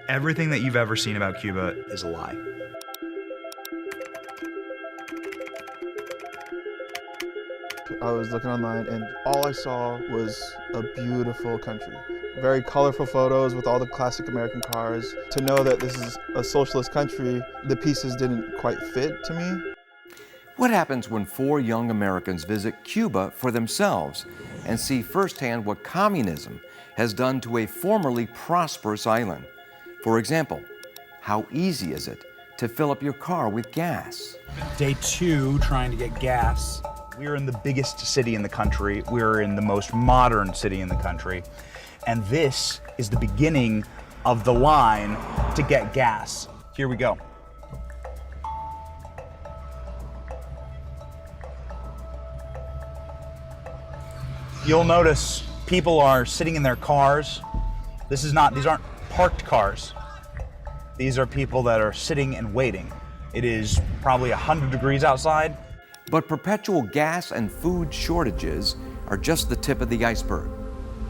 Everything that you've ever seen about Cuba is a lie. I was looking online and all I saw was a beautiful country. Very colorful photos with all the classic American cars. To know that this is a socialist country, the pieces didn't quite fit to me. What happens when 4 young Americans visit Cuba for themselves and see firsthand what communism has done to a formerly prosperous island? For example, how easy is it to fill up your car with gas? Day 2, trying to get gas. We're in the biggest city in the country. We're in the most modern city in the country. And this is the beginning of the line to get gas. Here we go. You'll notice people are sitting in their cars. These aren't parked cars. These are people that are sitting and waiting. It is probably 100 degrees outside. But perpetual gas and food shortages are just the tip of the iceberg.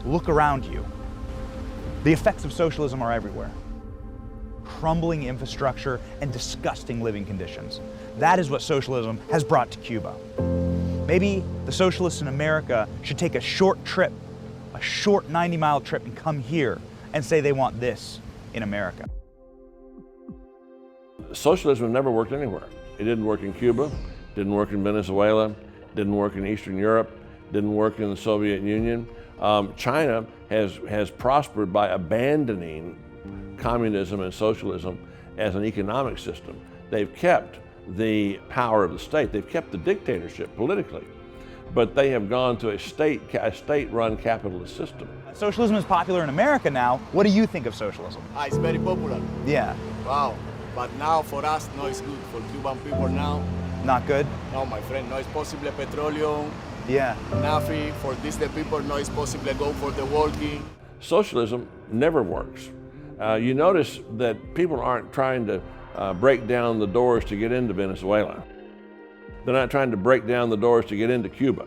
Look around you. The effects of socialism are everywhere. Crumbling infrastructure and disgusting living conditions. That is what socialism has brought to Cuba. Maybe the socialists in America should take a short trip, a short 90-mile trip, and come here and say they want this in America. Socialism never worked anywhere. It didn't work in Cuba, didn't work in Venezuela, didn't work in Eastern Europe, didn't work in the Soviet Union. China has prospered by abandoning communism and socialism as an economic system. They've kept the power of the state. They've kept the dictatorship politically, but they have gone to a state-run capitalist system. Socialism is popular in America now. What do you think of socialism? It's very popular. Yeah. Wow. But now for us, no, it's good. For Cuban people now, Not good? no, my friend, no, it's possible petroleum, Yeah. nothing. For this, the people, no, it's possible go for the working. Socialism never works. You notice that people aren't trying to break down the doors to get into Venezuela. They're not trying to break down the doors to get into Cuba.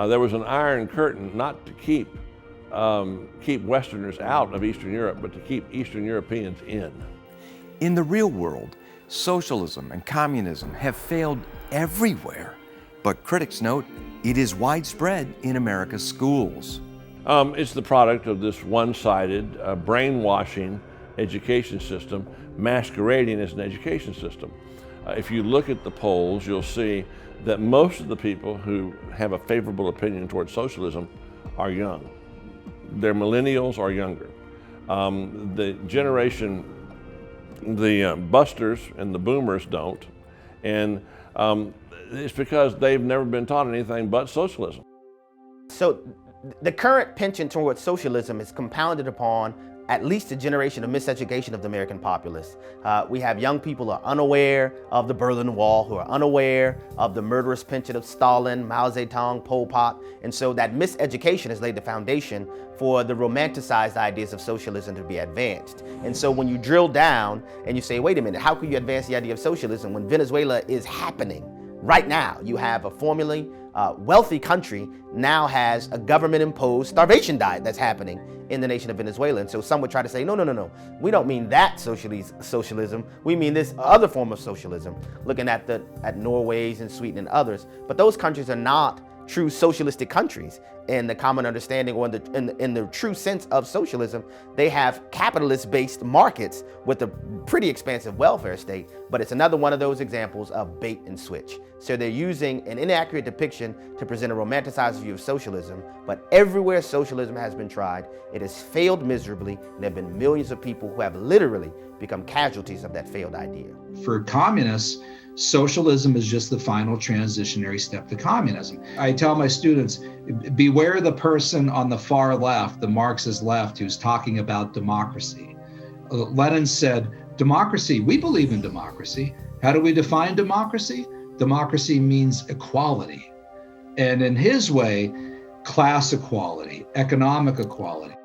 There was an iron curtain not to keep Westerners out of Eastern Europe, but to keep Eastern Europeans in. In the real world, socialism and communism have failed everywhere. But critics note it is widespread in America's schools. It's the product of this one-sided, brainwashing education system masquerading as an education system. If you look at the polls, you'll see that most of the people who have a favorable opinion towards socialism are young. They're millennials or younger. The generation, the busters and the boomers don't, and it's because they've never been taught anything but socialism. So the current penchant towards socialism is compounded upon at least a generation of miseducation of the American populace. We have young people who are unaware of the Berlin Wall, who are unaware of the murderous penchant of Stalin, Mao Zedong, Pol Pot. And so that miseducation has laid the foundation for the romanticized ideas of socialism to be advanced. And so when you drill down and you say, wait a minute, how can you advance the idea of socialism when Venezuela is happening right now? You have a formerly wealthy country now has a government-imposed starvation diet that's happening in the nation of Venezuela. And so some would try to say, no, we don't mean that socialism. We mean this other form of socialism, looking at Norway's and Sweden and others. But those countries are not true socialistic countries in the common understanding or in the true sense of socialism. They have capitalist-based markets with a pretty expansive welfare state, but it's another one of those examples of bait and switch. So they're using an inaccurate depiction to present a romanticized view of socialism, but everywhere socialism has been tried, it has failed miserably, and there have been millions of people who have literally become casualties of that failed idea. For communists, socialism is just the final transitionary step to communism. I tell my students, beware the person on the far left, the Marxist left, who's talking about democracy. Lenin said, democracy, we believe in democracy. How do we define democracy? Democracy means equality. And in his way, class equality, economic equality.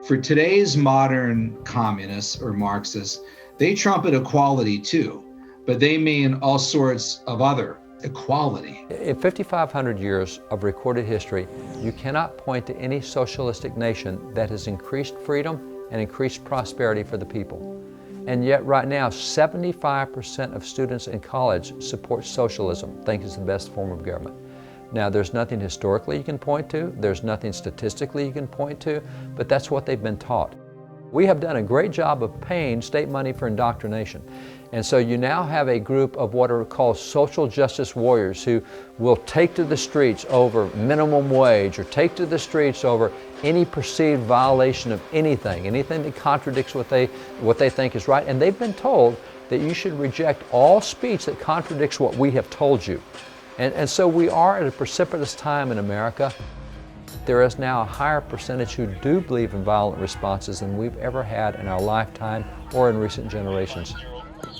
For today's modern communists or Marxists, they trumpet equality too, but they mean all sorts of other equality. In 5,500 years of recorded history, you cannot point to any socialistic nation that has increased freedom and increased prosperity for the people. And yet right now, 75% of students in college support socialism, think it's the best form of government. Now, there's nothing historically you can point to, there's nothing statistically you can point to, but that's what they've been taught. We have done a great job of paying state money for indoctrination. And so you now have a group of what are called social justice warriors who will take to the streets over minimum wage or take to the streets over any perceived violation of anything that contradicts what they think is right. And they've been told that you should reject all speech that contradicts what we have told you. And so we are at a precipitous time in America. There is now a higher percentage who do believe in violent responses than we've ever had in our lifetime or in recent generations.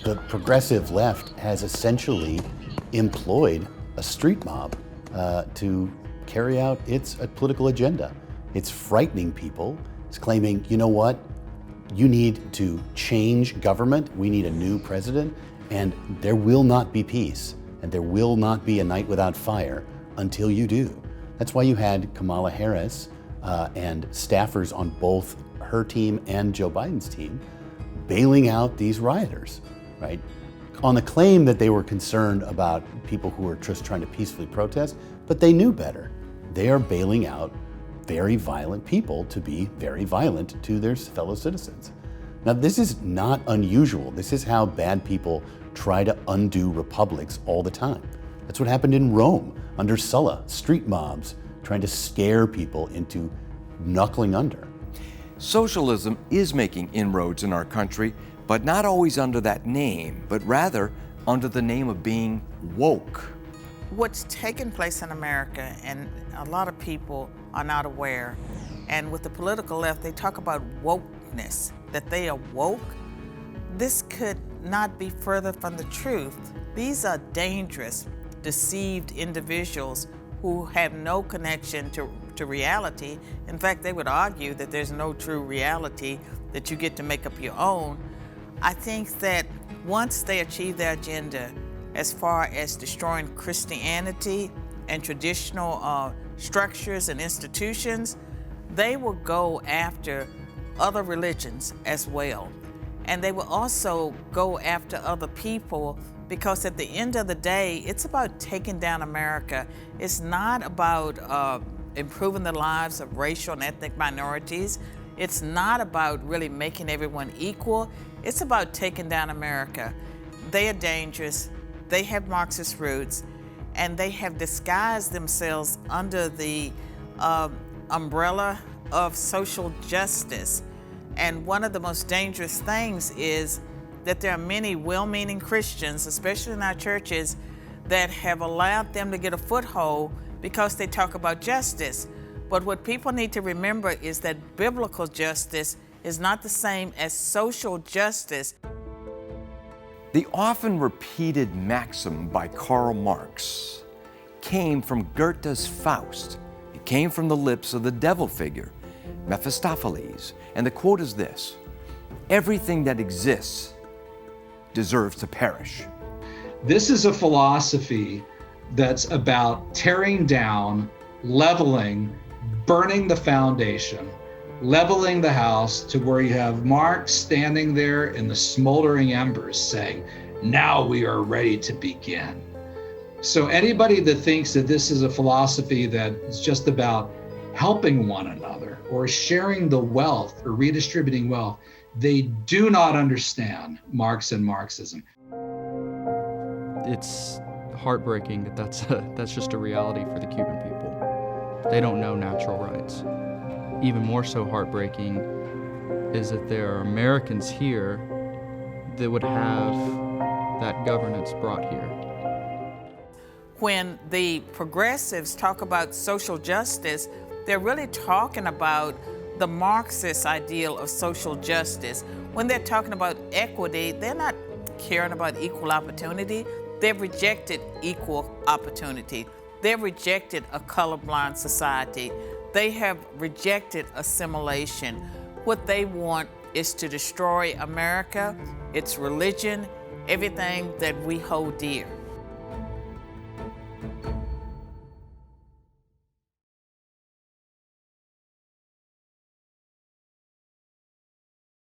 The progressive left has essentially employed a street mob to carry out its political agenda. It's frightening people. It's claiming, you know what, you need to change government, we need a new president, and there will not be peace, and there will not be a night without fire until you do. That's why you had Kamala Harris and staffers on both her team and Joe Biden's team bailing out these rioters, right? On the claim that they were concerned about people who were just trying to peacefully protest, but they knew better. They are bailing out very violent people to be very violent to their fellow citizens. Now, this is not unusual. This is how bad people try to undo republics all the time. That's what happened in Rome under Sulla, street mobs trying to scare people into knuckling under. Socialism is making inroads in our country, but not always under that name, but rather under the name of being woke. What's taken place in America, and a lot of people are not aware, and with the political left, they talk about wokeness, that they are woke. This could not be further from the truth. These are dangerous, deceived individuals who have no connection to reality. In fact, they would argue that there's no true reality, that you get to make up your own. I think that once they achieve their agenda as far as destroying Christianity and traditional structures and institutions, they will go after other religions as well. And they will also go after other people, because at the end of the day, it's about taking down America. It's not about improving the lives of racial and ethnic minorities. It's not about really making everyone equal. It's about taking down America. They are dangerous. They have Marxist roots, and they have disguised themselves under the umbrella of social justice. And one of the most dangerous things is that there are many well-meaning Christians, especially in our churches, that have allowed them to get a foothold because they talk about justice. But what people need to remember is that biblical justice is not the same as social justice. The often repeated maxim by Karl Marx came from Goethe's Faust. It came from the lips of the devil figure, Mephistopheles. And the quote is this: "Everything that exists deserves to perish." This is a philosophy that's about tearing down, leveling, burning the foundation, leveling the house to where you have Marx standing there in the smoldering embers saying, "Now we are ready to begin." So anybody that thinks that this is a philosophy that is just about helping one another or sharing the wealth or redistributing wealth, they do not understand Marx and Marxism. It's heartbreaking that that's just a reality for the Cuban people. They don't know natural rights. Even more so heartbreaking is that there are Americans here that would have that governance brought here. When the progressives talk about social justice, they're really talking about the Marxist ideal of social justice. When they're talking about equity, they're not caring about equal opportunity. They've rejected equal opportunity. They've rejected a colorblind society. They have rejected assimilation. What they want is to destroy America, its religion, everything that we hold dear.